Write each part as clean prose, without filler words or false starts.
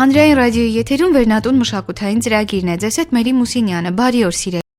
Հանրային ռադիոյի եթերում վերնատուն մշակութային ծրագիրն է, ձեզ հետ Մերի Մուսինյանը, բարի օր սիրելի։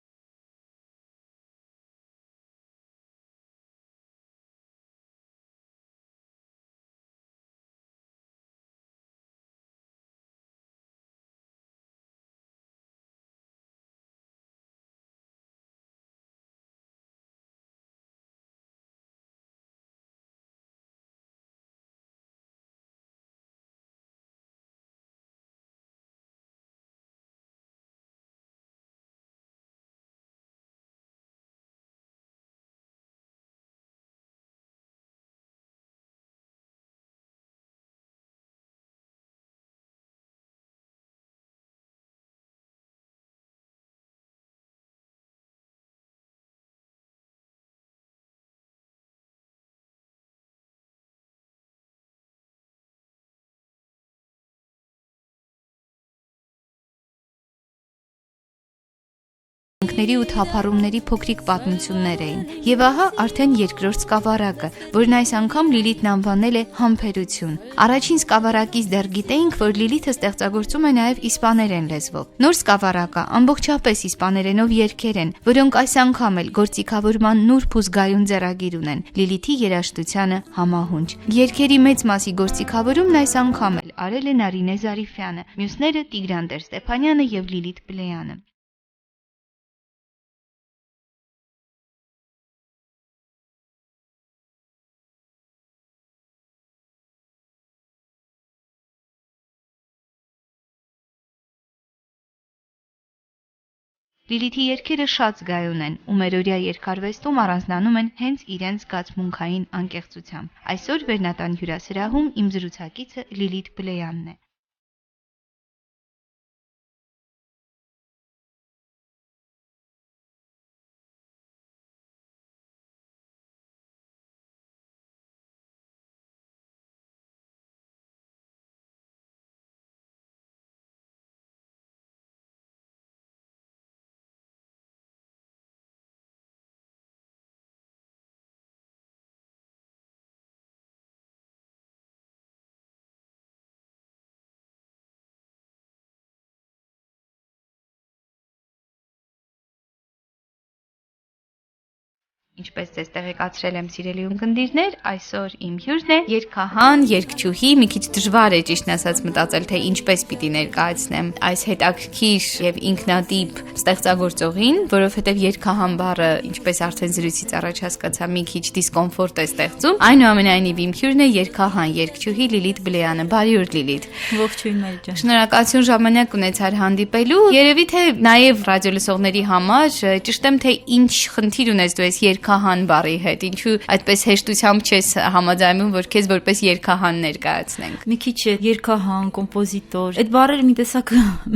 Ների ու թափառումների փոքրիկ պատմություններ էին։ Եվ ահա արդեն երկրորդ սկավառակը, որն այս անգամ Լիլիթն անվանել է համբերություն։ Առաջին սկավառակից դեռ գիտեինք, որ Լիլիթը ստեղծագործում է նաև իսպաներեն լեզվով։ Նոր սկավառակը ամբողջապես իսպաներենով երգեր են, որոնք այս անգամ էլ գործիքավորման նուրբ ու զգայուն ձեռագիր ունեն։ Լիլիթի երաժշտությանը համահունչ։ Երգերի մեծ մասի գործիքավորումն այս անգամ էլ արել է Նարինե Զարիֆյանը, մյուսները Տիգրան Տեր-Ստեփանյանը եւ Լիլիթ Պլեյանը։ Լիլիթի երգերը շատ զգայուն են, ու մերօրյա երգարվեստում առանձնանում են հենց իրենց զգացմունքային անկեղծությամբ։ Այսօր Վերնատան հյուրասրահում իմ զրուցակիցը Լիլիթ Պլեյանն է։ Ինչպես ձեզ տեղեկացրել եմ, սիրելի ունկնդիրներ, այսօր իմ հյուրն է երգահան, երգչուհի, մի քիչ դժվար է ճիշտն ասած մտածել, թե ինչպես պիտի ներկայացնեմ այս հետաքրքիր եւ ինքնատիպ ստեղծագործողին, որովհետեւ երգահան բառը, ինչպես արդեն զրույցից առաջ հասկացա, մի քիչ դիսկոմֆորտ է ստեղծում։ Այնուամենայնիվ իմ հյուրն է երգահան, երգչուհի Լիլիթ Պլեյանը։ Բարի օր, Լիլիթ։ Ողջույն, Մերի ջան։ Շնորհակալություն ժամանակ ունեցար հանդիպելու։ Երևի թե նաեւ ռադիոլսողների համար ճիշտ եմ, թե ինչ խնդիր ունես դու այս երգահան բառի հետ, ինչու այդպես հեշտությամբ չես համաձայնում, որ քեզ որպես երգահան ներկայացնենք։ Մի քիչ երգահան, կոմպոզիտոր, այդ բառերը մի տեսակ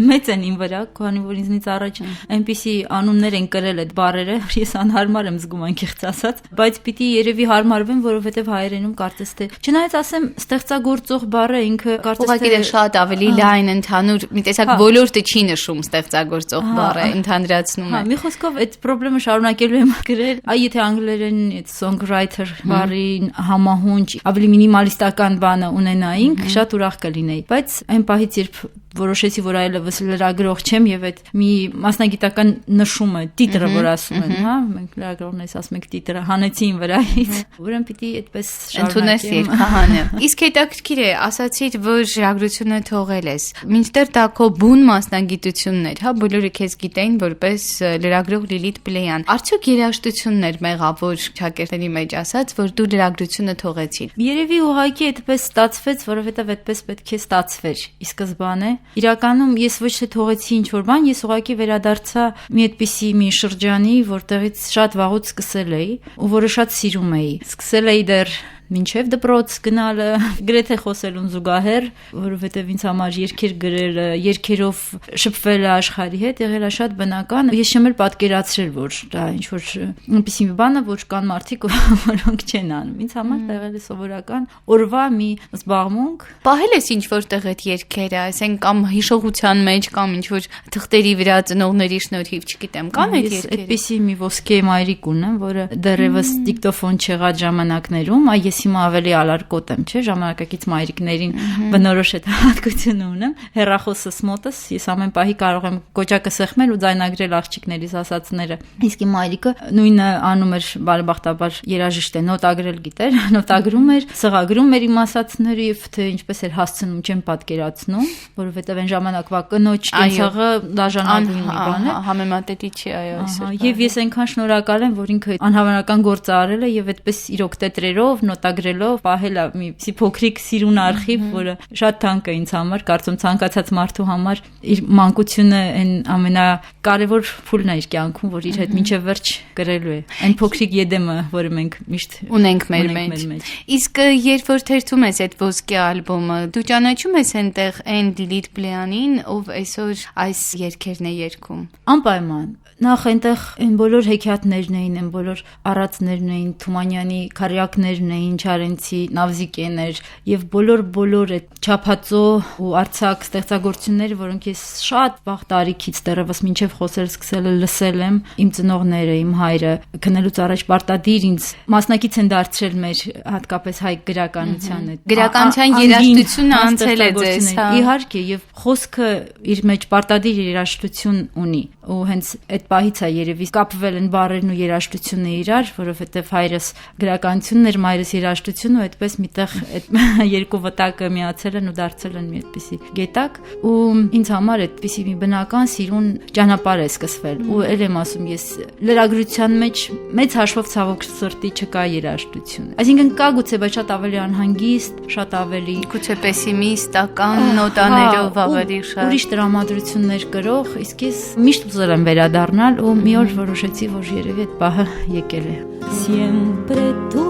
մեծ են իմ վրա, քանի որ ինձնից առաջ այնպիսի անուններ են կրել այդ բառերը, ես անհարմար եմ զգում անկեղծ ասած, բայց պիտի երևի հարմարվեմ, որովհետև հայերենում կարծես թե չնայած ասեմ ստեղծագործող բառը ինքը կարծես թե շատ ավելի լայն ընդհանուր մի տեսակ ոլորտը չի նշում ստեղծագործող բառը, ընդհանրացնում է։ Մի խոսքով այդ խնդրը շարունակելու եմ գրել, եթե անգլերեն songwriter բառին համահունչ ավելի մինիմալիստական բանը ունենայինք, շատ ուրախ կլինեի, բայց այն պահից երբ որոշեցի, որ այլևս լրագրող չեմ եւ այդ մի մասնագիտական նշումը, տիտրը, որ ասում են, հա, մենք լրագրողներից ասում ենք տիտրը հանեցին վրայից, ուրեմն պիտի այդպես շարունակեմ երգահանը։ Իսկ հետաքրքիր է, ասացիր, որ լրագրությունը թողել ես։ Մինչդեռ դա քո բուն մասնագիտությունն էր, հա, բոլորը քեզ գիտեին որպես լրագրող Լիլիթ Պլեյան։ Արդյոք երաժշտությունն էր մեղավոր շքակերտների մեջ ասած, որ դու լրագրությունը թողեցիր։ Երևի ուղղակի այդպես ստացվեց, որովհետեւ այդպես պետք է ստացվեր ի սկզբանե։ Իրականում ես ոչ թե թողեցի ինչ-որ բան, ես ուղղակի վերադարձա մի այդպիսի մի շրջանի, որտեղից շատ վաղուց սկսել էի, ու որը շատ սիրում էի։ Սկսել էի դեռ մինչև դպրոց գնալը, գրեթե խոսելուն զուգահեռ, որովհետև ինձ համար երգեր գրելը, երգերով շփվելը աշխարհի հետ եղել է շատ բնական։ Ես չեմ էլ պատկերացրել, որ դա ինչ-որ այնպիսի մի բան է, որ կան մարդիկ, որոնք չեն անում։ Ինձ համար դա եղել է սովորական օրվա մի զբաղմունք։ Պահել ես ինչ-որտեղ այդ երգերը, այսինքն կամ հիշողության մեջ, կամ ինչ-որ թղթերի վրա ծնողների շնորհիվ, չգիտեմ, կան այդ երգերը։ Այդպիսի մի ոսկե մայրիկ ունեմ, որը դեռևս դիկտոֆոն չեղած ժամանակներում, ես ես հիմա ավելի ալարկոտ եմ, չէ, ժամանակակից մայրիկներին բնորոշ այդ հատկությունը ունեմ, հեռախոսս մոտս, ես ամեն պահի կարող եմ կոճակը սեղմել ու ձայնագրել աղջիկներիս ասածները։ Իսկ իմ մայրիկը նույնը անում էր, բարեբախտաբար երաժիշտ է, նոտագրել գիտեր, նոտագրում էր, սղագրում էր իմ ասածները եւ թե ինչպես էր հասցնում, չեմ պատկերացնում, որովհետեւ այն ժամանակվա կնոջ կենցաղը դաժանագույն մի բան է, համեմատելի չի, այո, այսօր։ Եվ ես այնքան շնորհակալ եմ, որ ինքը անհավանական գործ արել է եւ այդպես իրոք տետրերով, նոտագրելով պահել է մի փոքրիկ սիրուն արխիվ, որը շատ թանկ է ինձ համար, կարծում ցանկացած մարդու համար իր մանկությունը այն ամենակարևոր փուլն է իր կյանքում, որ իր հետ մինչև վերջ կրելու է։ Այն փոքրիկ եդեմը, որը մենք միշտ ունենք մեր մեջ։ Իսկ երբ որ թերթում ես այդ ոսկե ալբոմը, դու ճանաչում ես այնտեղ այն Լիլիթ Բլեյանին, ով այսօր այս երգերն է երգում։ Անպայման Նախ այնտեղ այն բոլոր հեքիաթներն էին, այն բոլոր առածներն էին, Թումանյանի քարյակներն էին, Չարենցի նավզիկեներ եւ բոլոր այդ չափածո ու արձակ ստեղծագործությունները, որոնք ես շատ վաղ տարիքից դեռևս մինչեւ խոսել սկսել լսել եմ, իմ ծնողները, իմ հայրը քննելուց առաջ պարտադիր ինձ մասնակից են դարձրել մեր հատկապես հայ գրականության հետ։ Գրականության երաժշտությունը անցել է ձեզ, հա։ Իհարկե, եւ խոսքը իր մեջ պարտադիր երաժշտություն ունի ու հենց այդ պահից է երևի կապվել են բառերն ու երաժշտությունը իրար, որովհետև հայրս գրականությունն էր, մայրս երաժշտությունը, ու այդպես միտեղ այդ երկու վտակը միացել են ու դարձել են մի այդպիսի գետակ, ու ինձ համար այդպիսի մի բնական սիրուն ճանապարհ է սկսվել, ու ել եմ ասում ես լրագրության մեջ մեծ հաշվով ցավոք սրտի չկա երաժշտություն։ Այսինքն կա գուցե, բայց շատ ավելի անհանգիստ, շատ ավելի գուցե պեսիմիստական նոտաներով ավելի շատ ուրիշ տրամադրություններ կրող, իսկ ես միշտ ուզել եմ վերադառնալ ու մի օր որոշեցի, որ երևի այդ պահը եկել է։ Siempre tú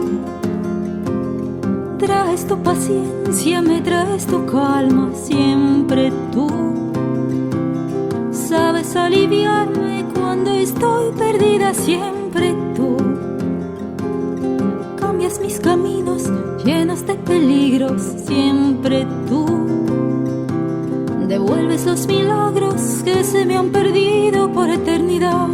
traes tu paciencia, me traes tu calma, siempre tú sabes aliviarme cuando estoy perdida, siempre tú cambias mis caminos llenos de peligros, siempre tú devuelves los milagros que se me han perdido por eternidad.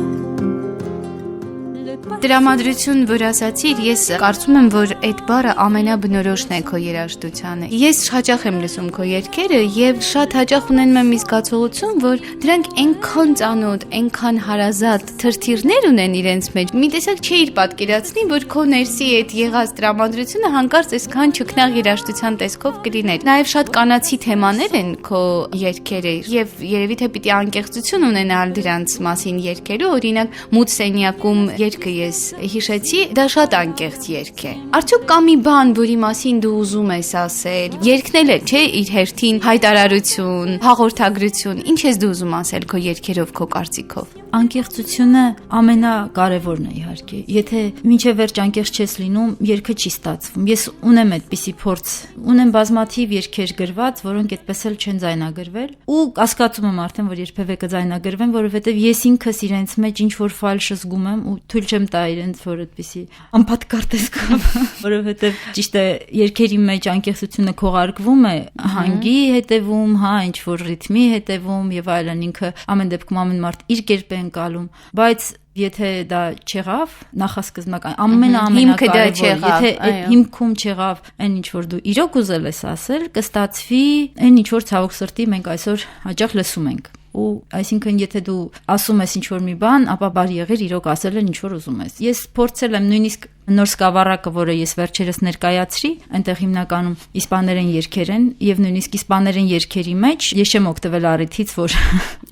Տրամադրություն, որ ասացիր, ես կարծում եմ, որ այդ բառը ամենաբնորոշն է քո երաժշտությանը։ Ես հաճախ եմ լսում քո երգերը եւ շատ հաճախ ունենում եմ զգացողություն, որ դրանք այնքան ծանոթ, այնքան հարազատ թրթիրներ ունեն իրենց մեջ։ Մի տեսակ չէիր պատկերացնի, որ քո ներսի այդ եղած տրամադրությունը հանկարծ այսքան ճգնաղ երաժշտության տեսքով կլիներ։ Նաեւ շատ կանացի թեմաներ են քո երգերը եւ երևի թե պիտի անկեղծություն ունենալ դրանց մասին երգելու, օրինակ Մութ սենյակում երգը ես հիշեցի, դա շատ անկեղծ երգ է։ Արդյոք կա մի բան, որի մասին դու ուզում ես ասել, երգնել է, չէ, իր հերթին հայտարարություն, հաղորդագրություն, ինչ ես դու ուզում ասել քո երգերով, քո կարծիքով։ Անկեղծությունը ամենակարևորն է իհարկե։ Եթե մինչև վերջ անկեղծ չես լինում, երգը չի ստացվում։ Ես ունեմ այդպիսի փորձ, ունեմ բազմաթիվ երգեր գրված, որոնք այդպես էլ չեն ձայնագրվել, ու կասկածում եմ արդեն, որ երբևէ կձայնագրվեն, որովհետև ես ինքս իրենց մեջ ինչ որ ֆալշ զգում եմ ու թույլ չեմ տա իրենց, որ այդպիսի անպատկար տեսքով, որովհետև ճիշտ է, երգերի մեջ անկեղծությունը քողարկվում է, հանգի հետևում, հա, ինչ որ ռիթմի հետևում եւ այլն, ինքը ամեն դեպքում ամեն մարդ իր կերպ է ընկալում, բայց եթե դա չեղավ, նախասկզբնական ամենակարևորը, եթե այդ հիմքում չեղավ այն ինչ որ դու իրոք ուզել ես ասել, կստացվի այն ինչ որ ցավոք սրտի մենք այսօր հաճախ լսում ենք։ Ու այսինքն եթե դու ասում ես ինչ որ մի բան, ապա բարի եղիր իրոք ասել են ինչ որ ուզում ես։ Ես փորձել եմ նույնիսկ նոր սկավառակը, որը ես վերջերս ներկայացրի, այնտեղ հիմնականում իսպաներեն երգեր են եւ նույնիսկ իսպաներեն երգերի մեջ ես չեմ օգտվել առիթից, որ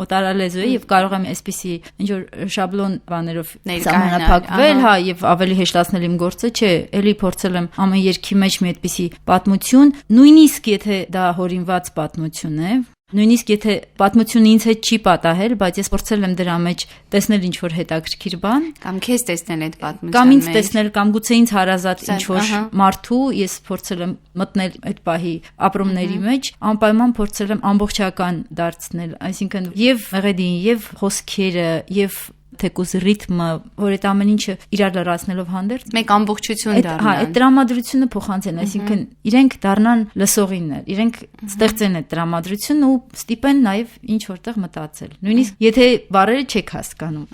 օտարալեզու է եւ կարող եմ այսպիսի ինչ որ շաբլոն բաներով սահմանափակվել, հա, եւ ավելի հեշտացնել իմ գործը, չէ, ելի փորձել եմ ամեն երգի մեջ մի այդպիսի պատմություն, նույնիսկ եթե դա հորինված պատմություն է, նույնիսկ եթե պատմությունը ինձ հետ չի պատահել, բայց ես փորձել եմ դրա մեջ տեսնել ինչ որ հետաքրքիր բան, կամ քեզ տեսնել այդ պատմության մեջ, կամ ինձ տեսնել, կամ գուցե ինձ հարազատ ինչ որ մարդու, ես փորձել եմ մտնել այդ պահի ապրումների մեջ, անպայման փորձել եմ ամբողջական դարձնել, այսինքն եւ մեղեդին, եւ խոսքերը, եւ թեկուզ ռիթմը, որ այդ ամեն ինչը իրար լրացնելով հանդերձ մեկ ամբողջություն դառնան։ Այդ տրամադրությունը փոխանցեն, այսինքն իրենք դառնան լսողիններ, իրենք ստեղծեն այդ տրամադրությունը ու ստիպեն նաև ինչ որտեղ մտածել։ Նույնիսկ եթե բառերը չեք հասկանում։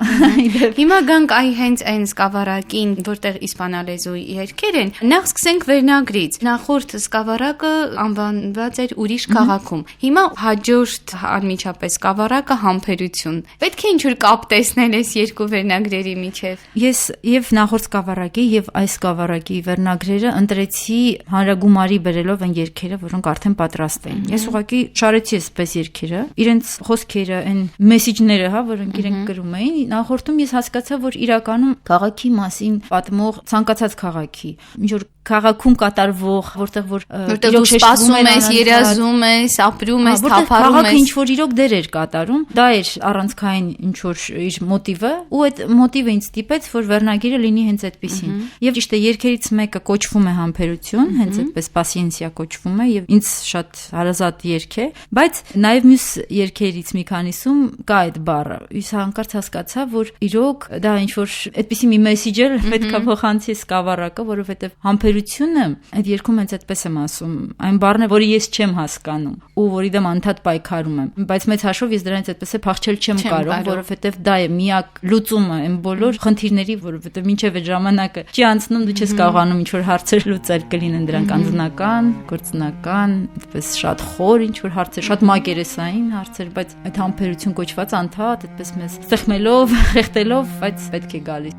Հիմա գանք այ հենց այն սկավառակին, որտեղ իսպանալեզու երգեր են։ Նախ սկսենք վերնագրից։ Նախորդ սկավառակը անվանված էր ուրիշ քաղաքում։ Հիմա հաջորդ անմիջապես սկավառակը համբերություն։ Պետք է ինչ-որ կապ տեսնել այս երկու վերնագրերի միջև։ Ես եւ նախորդ սկավառակի եւ այս սկավառակի վերնագրերը ընտրեցի հանրագումարի բերելով այն երգերը, որոնք արդեն պատրաստ էին։ Ես ուղղակի շարեցի այսպես երգերը, իրենց խոսքերը, այն մեսեջները, հա, որոնք իրենք գրում էին։ Նախորդում ես հասկացա, որ իրականում քաղաքի մասին պատմող ցանկացած քաղաքի, ինչ որ քաղաքում կատարվող, որտեղ որ դու սպասում ես, երազում ես, ապրում ես, թափառում ես, քաղաքը ինչ որ իրոք դեր էր կատարում, դա էր առանցքային ինչ որ իր մոտիվը, ու այդ մոտիվը ինձ ստիպեց, որ վերնագիրը լինի հենց այդպեսին։ Եվ ճիշտ է, երգերից մեկը կոչվում է համբերություն, հենց այդպես պասիենսիա կոչվում է, եւ ինձ շատ հարազատ երգ է, բայց նաեւ մյուս երգերից մի քանիսում կա այդ բառը։ Ես հանկարծ հասկացա, որ իրոք դա ինչ որ այդպեսի մի մեսեջեր պետք է փոխանցի սկավառակը, որովհետեւ համբերությունը այդ երգում հենց այդպես եմ ասում, այն բառն է, որը ես չեմ հասկանում ու որի դեմ անդադ պայքարում եմ, բայց մեծ հաշվով ես դրանից այդպես է փախչել չեմ կարող, որովհետեւ դա է միակ լուծումը այն բոլոր խնդիրների, որովհետեւ մինչեւ այդ ժամանակը չի անցնում, դու չես կարողանում ինչ որ հարցեր լուծել, կլինեն դրանք անձնական, գործնական, այդպես շատ խոր ինչ որ հարցեր, շատ մակերեսային հարցեր, բայց այդ համբերություն կոչված անդադ այդպես մեզ սեղմելով, խեղդելով, բայց պետք է գալիս։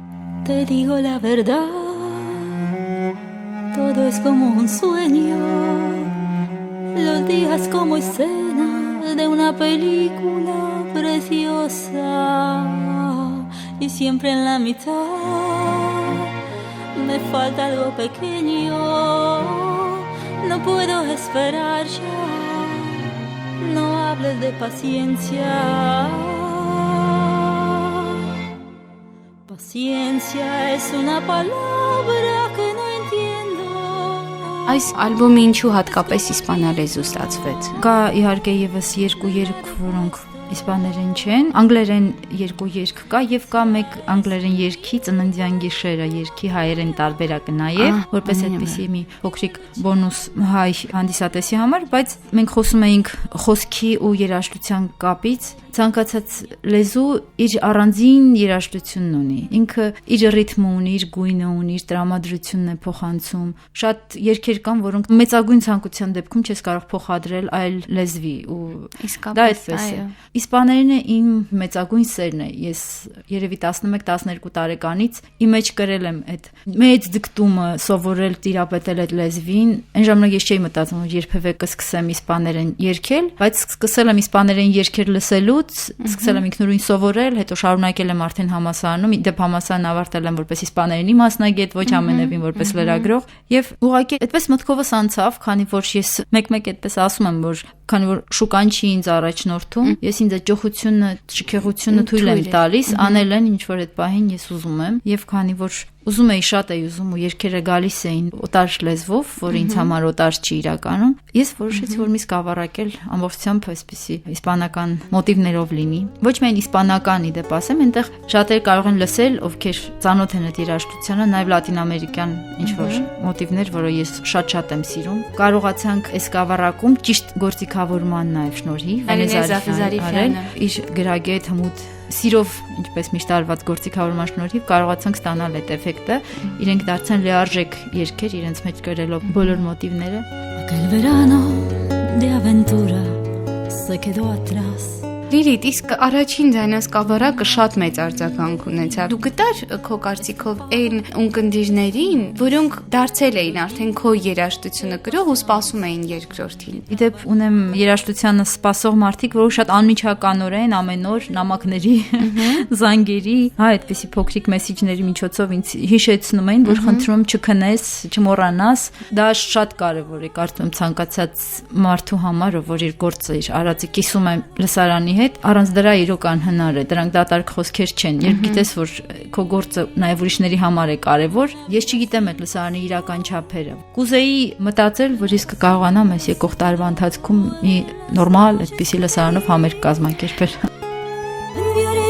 Te digo la verdad, todo es como un sueño, los días como escena de una película preciosa, y siempre en la mitad me falta algo pequeño, no puedo esperar ya, no hables de paciencia. Paciencia es una palabra que no entiendo. Այս ալբոմը ինչու հատկապես իսպանալեզու ստացվեց։ Կա իհարկե եւս երկու երգ, որոնք իսպաներեն չեն, անգլերեն երկու երգ կա եւ կա մեկ անգլերեն երգի ծննդյան գիշերը երգի հայերեն տարբերակը նաեւ, որպես այդպեսի մի փոքրիկ բոնուս հայ հանդիսատեսի համար, բայց մենք խոսում էինք խոսքի ու երաժշտության կապից, ցանկացած լեզու իր առանձին երաժշտությունն ունի, ինքը իր ռիթմը ունի, իր գույնը ունի, իր տրամադրությունն է փոխանցում, շատ երգեր կան, որոնք մեծագույն ցանկության դեպքում չես կարող փոխադրել այլ լեզվի ու դա այդպես է։ Իսպաներենը իմ մեծագույն սերն է, ես երևի 11-12 տարեկանից իմ մեջ կրել եմ այդ մեծ դկտումը սովորել տիրապետել այդ լեզվին, այն ժամանակ ես չէի մտածում, որ երբևէ կսկսեմ իսպաներեն երգել, բայց սկսել եմ իսպաներեն երգեր լսելուց, սկսել եմ ինքնուրույն սովորել, հետո շարունակել եմ արդեն համալսարանում, դեպ համալսարան ավարտել եմ որպես իսպաներենի մասնագետ, ոչ ամենևին որպես լրագրող, եւ ուղղակի այդպես մտքովս անցավ, քանի որ ես մեկ-մեկ այդպես ասում եմ, որ քանի որ շուկան չի ինձ առաջնորդում, ես ինձ այդ ջոխությունը, շքեղությունը թույլ եմ տալիս, անել են ինչ որ այդ պահին ես ուզում եմ, եւ քանի որ ուզում էի, շատ էի ուզում ու երգերը գալիս էին օտար լեզվով, որը ինձ համար օտար չի իրականում, ես որոշեցի, որ մի սկավառակել ամբողջությամբ այսպեսի իսպանական մոտիվներով լինի։ Ոչ միայն իսպանական իդեպ ասեմ, այնտեղ շատեր կարող են լսել, ովքեր ծանոթ են այդ երաժշտությանը, նաեւ լատինամերիկյան ինչ որ մոտիվներ, որը ես շատ եմ սիրում։ Կարողացանք այս սկավառակում ճիշտ գործիքավորման նաեւ շնորհիվ Զարիֆյանը իր գրագետ հմուտ սիրով, ինչպես միշտ արված գործիքավորման շնորհիվ կարողացանք ստանալ այդ էֆեկտը, իրենք դարձան լիարժեք երգեր իրենց մեջ կրելով բոլոր մոտիվները։ Aquel verano de aventura se quedó atrás. Լիլիթ, իսկ առաջին ձայնասկավառակը շատ մեծ արձագանք ունեցավ։ Դու գտար քո կարծիքով այն ունկնդիրներին, որոնք դարձել էին արդեն քո երաժշտությունը գրող ու սպասում էին երկրորդին։ Իդեպ ունեմ երաժշտությանը սպասող մարդիկ, որոնք շատ անմիջականորեն ամեն օր նամակների, զանգերի, այդպիսի փոքրիկ մեսեջների միջոցով ինձ հիշեցնում էին, որ խնդրում եմ չքնես, չմոռանաս։ Դա շատ կարևոր է, կարծում եմ ցանկացած մարդու համար, որ իր գործը իր արածը կիսում է լսարանի հետ, առանց դրա իրոք անհնար է, դրանք դատարկ խոսքեր չեն։ Երբ գիտես, որ քո գործը նաև ուրիշների համար է կարևոր, ես չգիտեմ այդ լսարանի իրական չափերը։ Կուզեի մտածել, որ իսկ կարողանամ այս եկող տարվա ընթացքում մի նորմալ այդպիսի լսարանով համերգ կազմակերպել։ Enviaré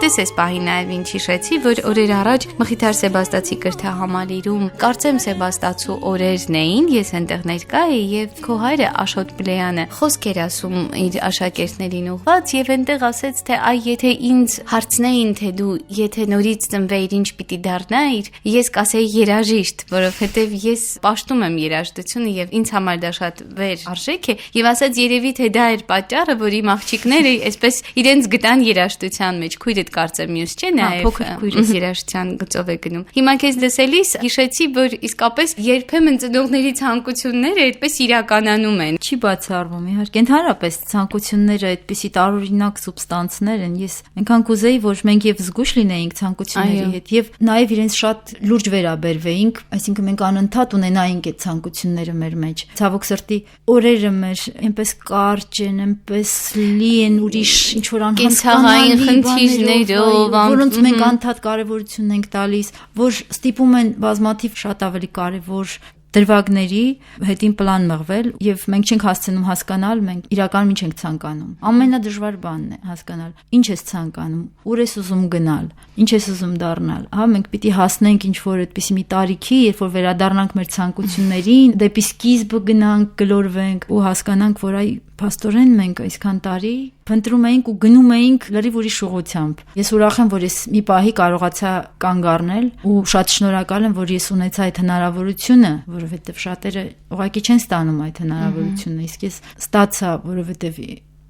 Գիտես այս պահին նաև ինչ հիշեցի, որ օրեր առաջ Մխիթար Սեբաստացի կրթահամալիրում կարծեմ Սեբաստացու օրերն էին, ես այնտեղ ներկա էի եւ քո հայրը Աշոտ Բլեյանը խոսք էր ասում իր աշակերտներին ուղղված եւ այնտեղ ասեց, թե այ եթե ինձ հարցնեին, թե դու եթե նորից ծնվեիր ինչ պիտի դառնայիր, ես կասեի երաժիշտ, որովհետեւ ես պաշտում եմ երաժշտությունը եւ ինձ համար դա շատ վեր արժեք է եւ ասած երևի թե դա էր պատճառը, որ իմ աղջիկները այսպես իրենց գտան երաժշտության մեջ, քույրդ կարծեմ մյուս չէ, նաեւ փոքր քույրս երաժշտության գծով է գնում։ Հիմա քեզ լսելիս հիշեցի, որ իսկապես երբեմն ծնողների ցանկությունները այդպես իրականանում են։ Չի բացառվում, իհարկե, ընդհանրապես ցանկությունները այդպիսի տարօրինակ սուբստանցներ են։ Ես այնքան կուզեի, որ մենք եւ զգույշ լինեինք ցանկությունների հետ եւ նաեւ իրենց շատ լուրջ վերաբերվեինք, այսինքն մենք անընդհատ ունենայինք այդ ցանկությունները մեր մեջ։ Ցավոք սրտի օրերը մեր այնպես կարճ են, այնպես լի են ուրիշ ինչ որ անհասկանալի խնդիրներով, որոնց մենք անդադ կարևորություն ենք տալիս, որ ստիպում են բազմաթիվ շատ ավելի կարևոր դրվագների հետին պլան մղվել եւ մենք չենք հասցնում հասկանալ, մենք իրականում ինչ ենք ցանկանում։ Ամենադժվար բանն է հասկանալ, ինչ ես ցանկանում, ուր ես ուզում գնալ, ինչ ես ուզում դառնալ։ Հա, մենք պիտի հասնենք ինչ որ այդպիսի մի տարիքի, երբ որ վերադառնանք մեր ցանկություններին, դեպի սկիզբը գնանք, գլորվենք ու հասկանանք, որ այ փաստորեն մենք այսքան տարի փնտրում էինք ու գնում էինք լրիվ ուրիշ ուղղությամբ։ Ես ուրախ եմ, որ ես մի պահի կարողացա կանգ առնել ու շատ շնորհակալ եմ, որ ես ունեցա այդ հնարավորությունը, որովհետև շատերը ուղղակի չեն ստանում այդ հնարավորությունը, իսկ ես ստացա, որովհետև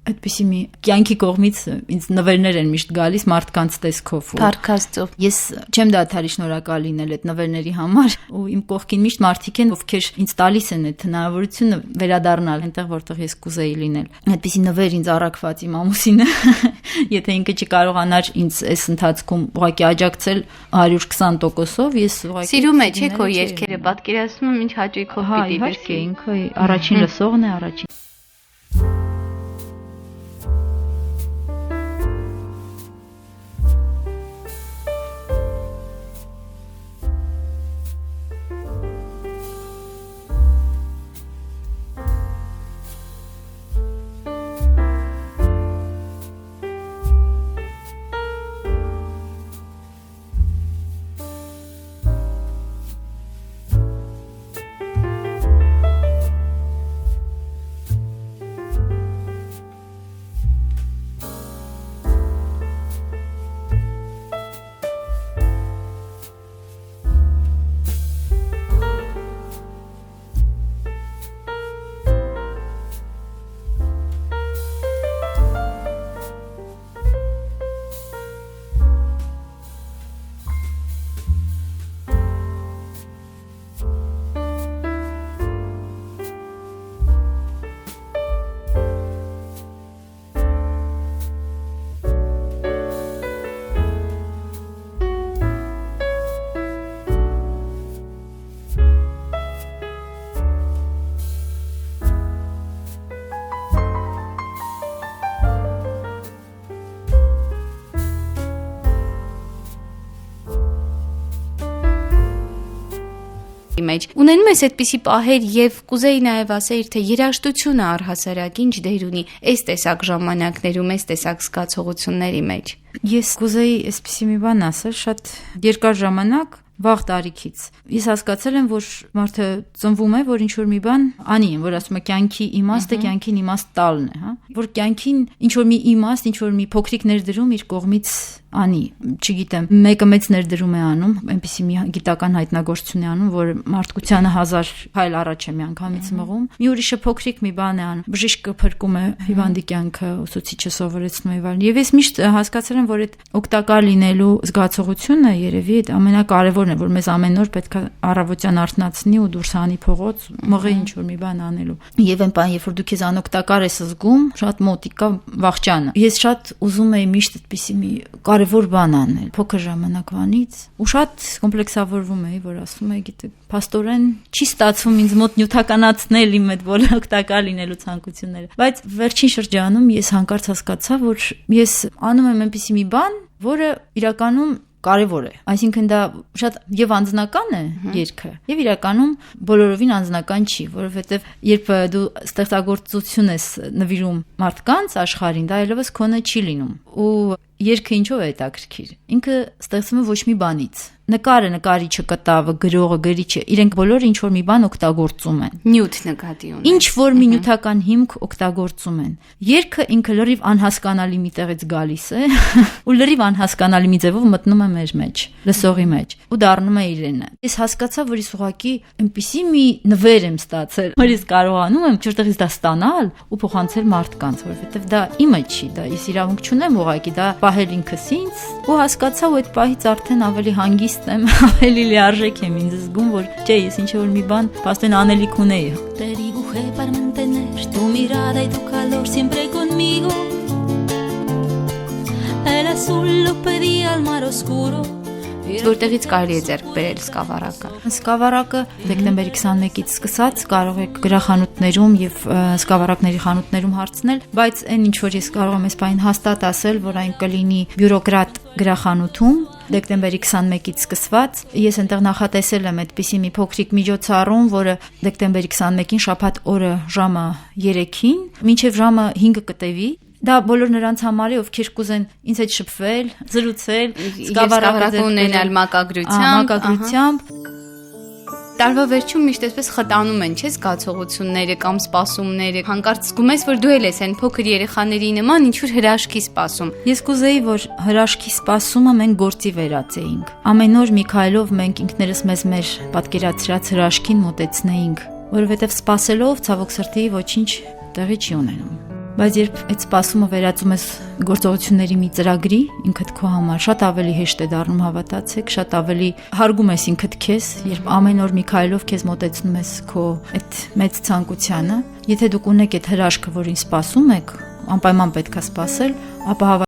այդպիսի մի կյանքի կողմից ինձ նվերներ են միշտ գալիս մարդկանց տեսքով։ Փառքաստով։ Ես չեմ դադարի շնորհակալ լինել այդ նվերների համար ու իմ կողքին միշտ մարդիկ են, ովքեր ինձ տալիս են այդ հնարավորությունը վերադառնալ այնտեղ, որտեղ ես կուզեի լինել։ Այդպիսի նվեր ինձ առաքված իմ ամուսինը, եթե ինքը չկարողանար ինձ այս ընթացքում ուղղակի աջակցել 120%-ով, ես ուղղակի սիրում է, չէ՞ քո երգերը, պատկերացնում եմ ինչ հաճույքով պիտի լսի։ Ինքը առաջին լսողն է, առաջին մեջ ունենում ես այդպիսի պահեր եւ կուզեի նաեւ ասեիր, թե երաժշտությունը առհասարակ ինչ դեր ունի այս տեսակ ժամանակներում, այս տեսակ զգացողությունների մեջ։ Ես կուզեի այսպիսի մի բան ասել, շատ երկար ժամանակ վաղ տարիքից ես հասկացել եմ, որ մարդը ծնվում է, որ ինչ որ մի բան անի, որ ասում է կյանքի իմաստը կյանքին իմաստ տալն է, հա, որ կյանքին ինչ որ մի իմաստ, ինչ որ մի փոքրիկ ներդրում իր կողմից անի, չգիտեմ, մեկը մեծ ներդրում է անում, այնպեսի մի գիտական հայտնագործություն է անում, որ մարդկությանը 1000 հայլ առաջ է միանգամից մղում, մի ուրիշը փոքրիկ մի բան է անում, բժիշկը փրկում է հիվանդի կյանքը, ուսուցիչը սովորեցնում է այլն։ Եվ ես միշտ հասկացել եմ, որ այդ օգտակար լինելու զգացողությունը երևի այդ ամենակարևորն է, որ մեզ ամեն օր պետք է առավոտյան արթնացնի ու դուրս հանի փողոց, մղի ինչ որ մի բան անելու։ Եվ այն բան, երբ որ դու քեզ անօգտակար ես զգում, շատ մոտիկ է վախճանը։ Ես շատ ուզում եի միշտ այդպիսի մի կարևոր բան անել փոքր ժամանակվանից ու շատ կոմպլեքսավորվում էի, որ ասում եի, գիտեք, փաստորեն չի ստացվում ինձ մոտ նյութականացնել իմ այդ բոլոր օգտակար լինելու ցանկությունները։ Բայց վերջին շրջանում ես հանկարծ հասկացա, որ ես անում եմ այնպիսի մի բան, որը իրականում կարևոր է, այսինքն դա շատ եւ անձնական է երգը եւ իրականում բոլորովին անձնական չի, որովհետեւ երբ դու ստեղծագործություն ես նվիրում մարդկանց աշխարհին, դա այլևս քոնը չի լինում ու Երգը ինչով է հետաքրքիր։ Ինքը ստեղծվում է ոչ մի բանից։ Նկարը, նկարիչը, կտավը, գրողը, գրիչը, իրենք բոլորը ինչ որ մի բան օգտագործում են։ Նյութ նկատի ունեն։ Ինչ որ մի նյութական հիմք օգտագործում են։ Երգը ինքը լրիվ անհասկանալի մի տեղից գալիս է ու լրիվ անհասկանալի մի ձևով մտնում է մեր մեջ, լսողի մեջ ու դառնում է իրենը։ Ես հասկացա, որ ես ուղղակի այնպիսի մի նվեր եմ ստացել, որ ես կարողանում եմ որտեղից դա ստանալ ու փոխանցել մարդկանց, որովհետև դա իմը չի, դա ես իրավունք չունեմ ուղղակի դա պահել ինքս ինձ ու հասկացա, որ այդ պահից արդեն ավելի հանգիստ եմ, ավելի լիարժեք եմ ինձ զգում, որ չէ, ես ինչ որ մի բան պաստեն անելիք ունեի։ Te dibujé para mantener tu mirada y tu calor siempre conmigo. El azul lo pedí al mar oscuro. Որտեղից կարելի է ձեռք բերել սկավառակը։ Սկավառակը դեկտեմբերի 21-ից սկսած կարող եք գրախանութներում եւ սկավառակների խանութներում հարցնել, բայց այն ինչ որ ես կարող եմ այս բանին հաստատ ասել, որ այն կլինի բյուրոկրատ գրախանութում դեկտեմբերի 21-ից սկսված։ Ես այնտեղ նախատեսել եմ այդպիսի մի փոքրիկ միջոցառում, որը դեկտեմբերի 21-ին շաբաթ օրը ժամը 3-ին, մինչև ժամը 5-ը կտևի։ Դա բոլոր նրանց համար է, ովքեր կուզեն ինձ հետ շփվել, զրուցել, սկավառակը ունենալ մակագրությամբ։ Տարվա վերջում միշտ այսպես խտանում են, չէ՞, զգացողությունները կամ սպասումները։ Հանկարծ զգում ես, որ դու էլ ես այն փոքր երեխաների նման ինչ որ հրաշքի սպասում։ Ես կուզեի, որ հրաշքի սպասումը մենք գործի վերածեինք։ Ամեն օր մի քայլով մենք ինքներս մեզ մեր պատկերացրած հրաշքին մոտեցնեինք, որովհետև սպասելով ցավոք սրտի ոչինչ տեղի չի ունենում։ Բայց երբ այդ սպասումը վերածում ես գործողությունների մի ծրագրի, ինքդ քո համար շատ ավելի հեշտ է դառնում, հավատացեք, շատ ավելի հարգում ես ինքդ քեզ, երբ ամեն օր մի քայլով քեզ մոտեցնում ես քո այդ մեծ ցանկությանը։ Եթե դուք ունեք այդ հրաշքը, որին սպասում եք, անպայման պետք է սպասել, ապա